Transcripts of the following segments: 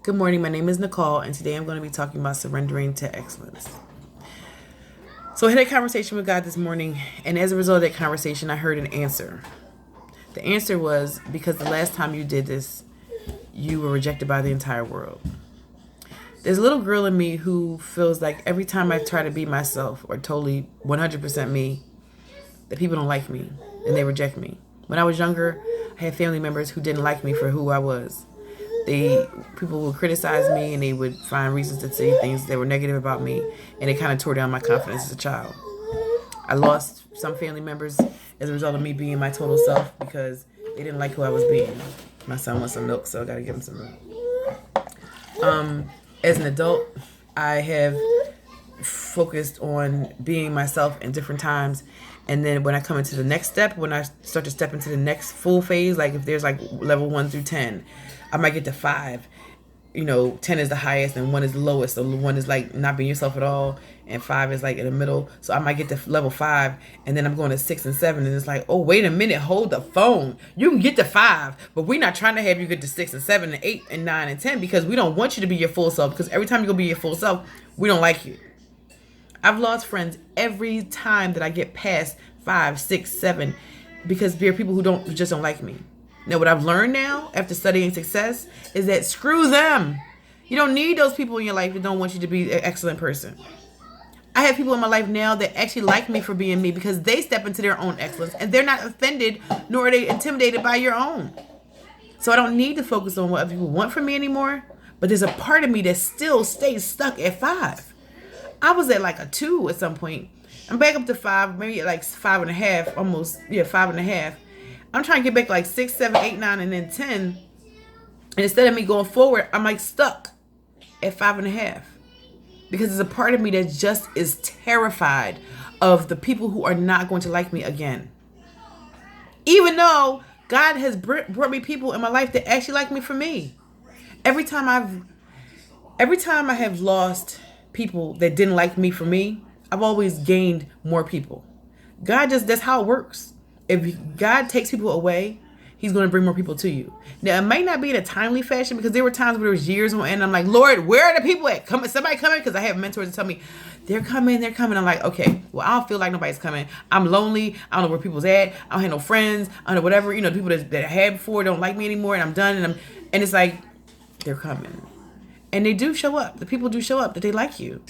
Good morning, my name is Nicole, and today I'm going to be talking about surrendering to excellence. So I had a conversation with God this morning, and as a result of that conversation, I heard an answer. The answer was, because the last time you did this, you were rejected by the entire world. There's a little girl in me who feels like every time I try to be myself, or totally 100% me, that people don't like me, and they reject me. When I was younger, I had family members who didn't like me for who I was. People would criticize me, and they would find reasons to say things that were negative about me, and it kind of tore down my confidence as a child. I lost some family members as a result of me being my total self because they didn't like who I was being. My son wants some milk, so I gotta give him some milk. As an adult, I have focused on being myself in different times, and then when I come into the next step, when I start to step into the next full phase, like if there's like level 1 through 10, I might get to 5. 10 is the highest and 1 is the lowest. So 1 is like not being yourself at all, and 5 is like in the middle. So I might get to level 5, and then I'm going to 6 and 7, and it's like, oh, wait a minute, hold the phone. You can get to 5, but we're not trying to have you get to 6 and 7 and 8 and 9 and 10 because we don't want you to be your full self. Because every time you go be your full self, we don't like you. I've lost friends every time that I get past 5, 6, 7 because there are people who just don't like me. Now, what I've learned now after studying success is that screw them. You don't need those people in your life that don't want you to be an excellent person. I have people in my life now that actually like me for being me because they step into their own excellence and they're not offended nor are they intimidated by your own. So I don't need to focus on what other people want from me anymore, but there's a part of me that still stays stuck at 5. I was at like a 2 at some point. I'm back up to 5, maybe at like 5.5, almost, 5.5. I'm trying to get back like 6, 7, 8, 9, and then 10. And instead of me going forward, I'm like stuck at 5.5. Because there's a part of me that just is terrified of the people who are not going to like me again. Even though God has brought me people in my life that actually like me for me. Every time I have lost people that didn't like me for me, I've always gained more people. That's how it works. If God takes people away, he's going to bring more people to you. Now, it might not be in a timely fashion because there were times where there was years on end. I'm like, Lord, where are the people at? Somebody coming? Because I have mentors that tell me, they're coming. I'm like, okay, well, I don't feel like nobody's coming. I'm lonely. I don't know where people's at. I don't have no friends. I don't know whatever. The people that I had before don't like me anymore, and I'm done. And it's like, they're coming. And they do show up. The people do show up that they like you.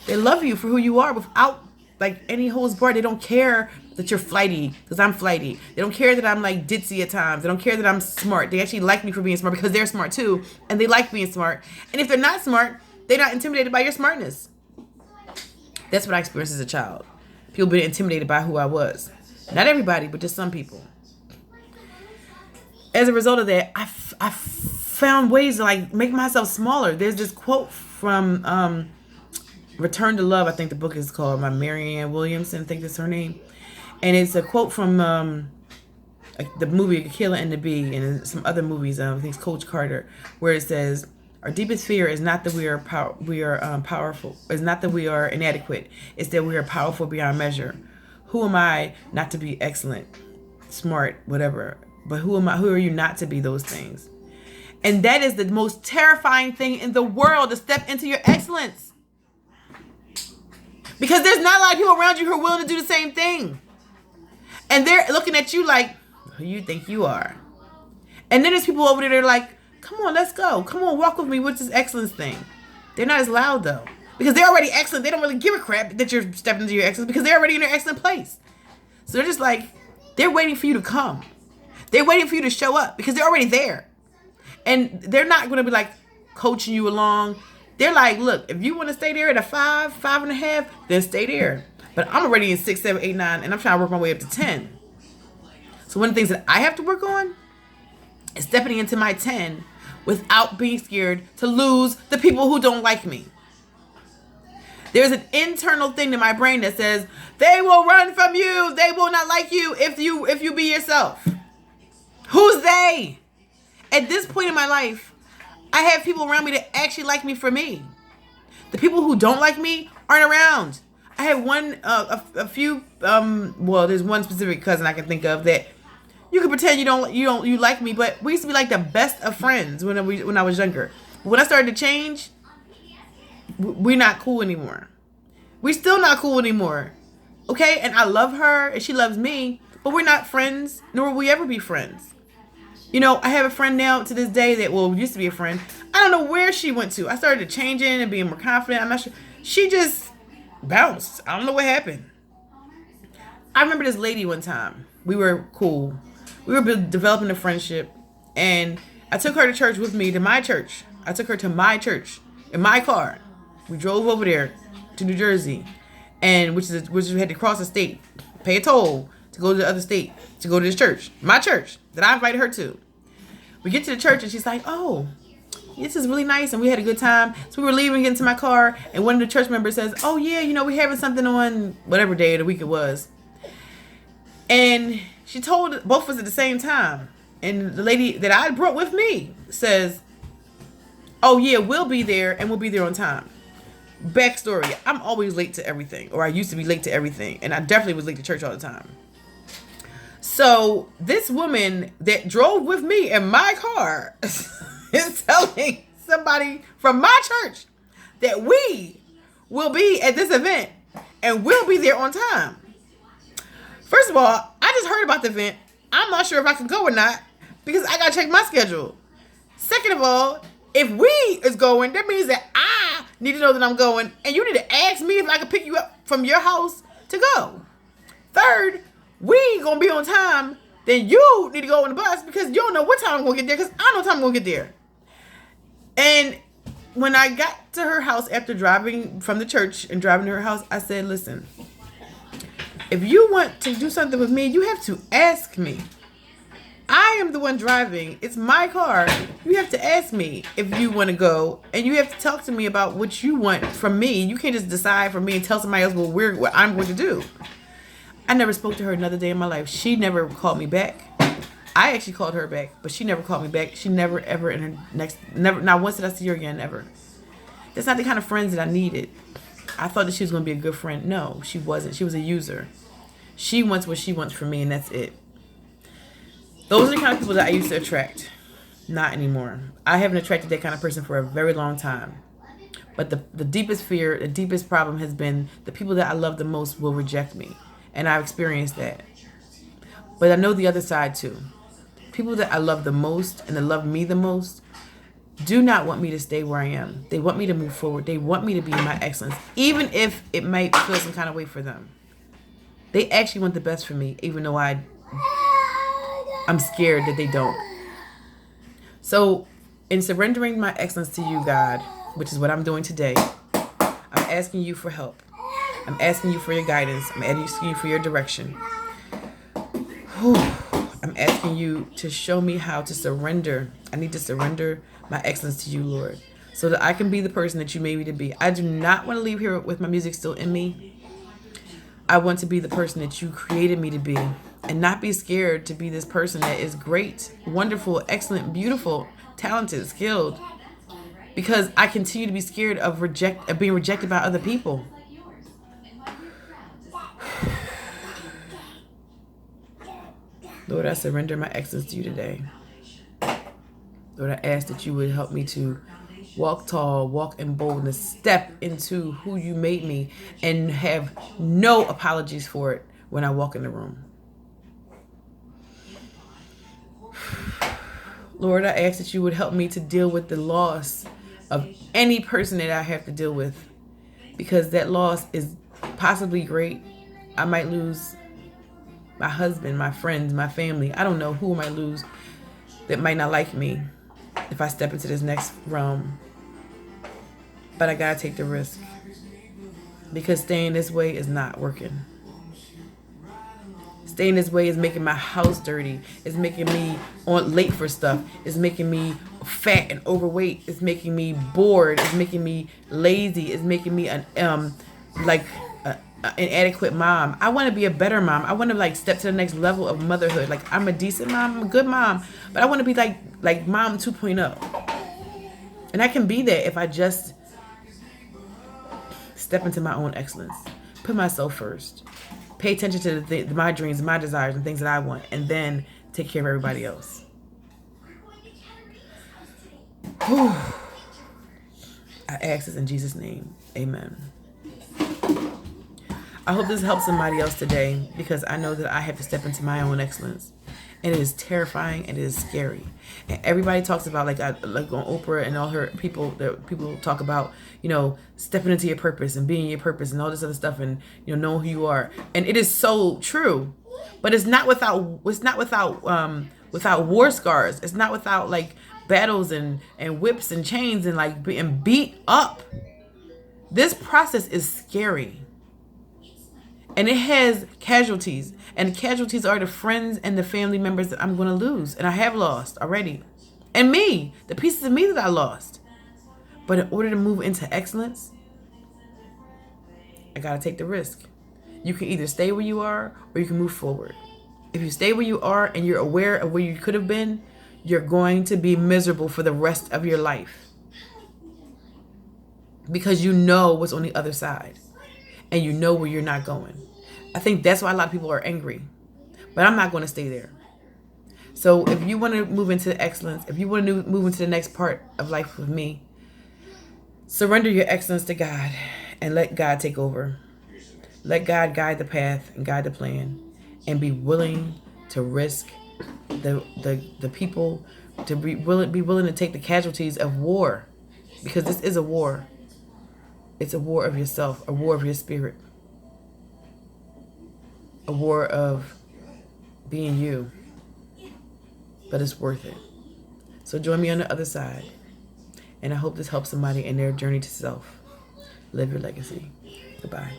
They love you for who you are without like any holds barred. They don't care that you're flighty because I'm flighty. They don't care that I'm like ditzy at times. They don't care that I'm smart. They actually like me for being smart because they're smart too. And they like being smart. And if they're not smart, they're not intimidated by your smartness. That's what I experienced as a child. People being intimidated by who I was. Not everybody, but just some people. As a result of that, I found ways to like make myself smaller. There's this quote from Return to Love, I think the book is called, by Marianne Williamson, I think that's her name. And it's a quote from the movie Killer and the Bee and some other movies, I think it's Coach Carter, where it says, our deepest fear is not that we are powerful, is not that we are inadequate, it's that we are powerful beyond measure. Who am I not to be excellent, smart, whatever, but who are you not to be those things? And that is the most terrifying thing in the world, to step into your excellence. Because there's not a lot of people around you who are willing to do the same thing. And they're looking at you like, who you think you are? And then there's people over there that are like, come on, let's go. Come on, walk with me with this excellence thing. They're not as loud though. Because they're already excellent. They don't really give a crap that you're stepping into your excellence because they're already in their excellent place. So they're just like, they're waiting for you to come. They're waiting for you to show up because they're already there. And they're not going to be like coaching you along. They're like, look, if you want to stay there at a 5, 5.5, then stay there. But I'm already in 6, 7, 8, 9, and I'm trying to work my way up to 10. So one of the things that I have to work on is stepping into my 10 without being scared to lose the people who don't like me. There's an internal thing in my brain that says, they will run from you. They will not like you if you be yourself. Who's they? At this point in my life, I have people around me that actually like me for me. The people who don't like me aren't around. I have a few, there's one specific cousin I can think of that you can pretend you like me, but we used to be like the best of friends when I was younger. When I started to change, we're not cool anymore. We're still not cool anymore. Okay? And I love her and she loves me, but we're not friends, nor will we ever be friends. You know, I have a friend now to this day that, well, used to be a friend. I don't know where she went to. I started changing and being more confident. I'm not sure. She just bounced. I don't know what happened. I remember this lady one time. We were cool. We were developing a friendship. And I took her to church with me, to my church. I took her to my church in my car. We drove over there to New Jersey, and which we had to cross the state, pay a toll to go to the other state, to go to this church, my church that I invited her to. We get to the church and she's like, "Oh, this is really nice," and we had a good time. So we were leaving, getting to my car, and one of the church members says, "Oh yeah, you know, we're having something on whatever day of the week it was." And she told both of us at the same time. And the lady that I brought with me says, "Oh yeah, we'll be there, and we'll be there on time." Backstory, I'm always late to everything, or I used to be late to everything, and I definitely was late to church all the time. So this woman that drove with me in my car is telling somebody from my church that we will be at this event and we'll be there on time. First of all, I just heard about the event. I'm not sure if I can go or not because I gotta check my schedule. Second of all, if we is going, that means that I need to know that I'm going, and you need to ask me if I can pick you up from your house to go. Third, we ain't gonna be on time, then you need to go on the bus because you don't know what time I'm gonna get there because I know what time I'm gonna get there. And when I got to her house after driving from the church and driving to her house, I said, "Listen, if you want to do something with me, you have to ask me. I am the one driving. It's my car. You have to ask me if you want to go, and you have to talk to me about what you want from me. You can't just decide for me and tell somebody else what I'm going to do." I never spoke to her another day in my life. She never called me back. I actually called her back, but she never called me back. She never, ever in her not once did I see her again, ever. That's not the kind of friends that I needed. I thought that she was going to be a good friend. No, she wasn't. She was a user. She wants what she wants from me, and that's it. Those are the kind of people that I used to attract. Not anymore. I haven't attracted that kind of person for a very long time. But the deepest fear, the deepest problem has been the people that I love the most will reject me. And I've experienced that. But I know the other side too. People that I love the most and that love me the most do not want me to stay where I am. They want me to move forward. They want me to be in my excellence, even if it might feel some kind of way for them. They actually want the best for me, even though I'm scared that they don't. So in surrendering my excellence to you, God, which is what I'm doing today, I'm asking you for help. I'm asking you for your guidance. I'm asking you for your direction. I'm asking you to show me how to surrender. I need to surrender my excellence to you, Lord, so that I can be the person that you made me to be. I do not want to leave here with my music still in me. I want to be the person that you created me to be and not be scared to be this person that is great, wonderful, excellent, beautiful, talented, skilled, because I continue to be scared of being rejected by other people. Lord, I surrender my excellence to you today. Lord, I ask that you would help me to walk tall, walk in boldness, step into who you made me, and have no apologies for it when I walk in the room. Lord, I ask that you would help me to deal with the loss of any person that I have to deal with, because that loss is possibly great. I might lose my husband, my friends, my family. I don't know who I might lose that might not like me if I step into this next realm. But I gotta take the risk, because staying this way is not working. Staying this way is making my house dirty. It's making me late for stuff. It's making me fat and overweight. It's making me bored. It's making me lazy. It's making me an inadequate mom. I want to be a better mom. I want to step to the next level of motherhood. I'm a decent mom. I'm a good mom. But I want to be like mom 2.0. And I can be that if I just step into my own excellence. Put myself first. Pay attention to my dreams, my desires, and things that I want. And then take care of everybody else. Whew. I ask this in Jesus' name. Amen. I hope this helps somebody else today, because I know that I have to step into my own excellence. And it is terrifying and it is scary. And everybody talks about, like on Oprah and all her people, that people talk about, stepping into your purpose and being your purpose and all this other stuff, and knowing who you are. And it is so true. But it's not without war scars. It's not without like battles and whips and chains and like being beat up. This process is scary. And it has casualties. And the casualties are the friends and the family members that I'm going to lose. And I have lost already. And me. The pieces of me that I lost. But in order to move into excellence, I got to take the risk. You can either stay where you are or you can move forward. If you stay where you are and you're aware of where you could have been, you're going to be miserable for the rest of your life. Because you know what's on the other side. And you know where you're not going. I think that's why a lot of people are angry. But I'm not going to stay there. So if you want to move into excellence, if you want to move into the next part of life with me, surrender your excellence to God and let God take over. Let God guide the path and guide the plan, and be willing to risk the people, to be willing to take the casualties of war, because this is a war. It's a war of yourself, a war of your spirit, a war of being you. But it's worth it. So join me on the other side. And I hope this helps somebody in their journey to self. Live your legacy. Goodbye.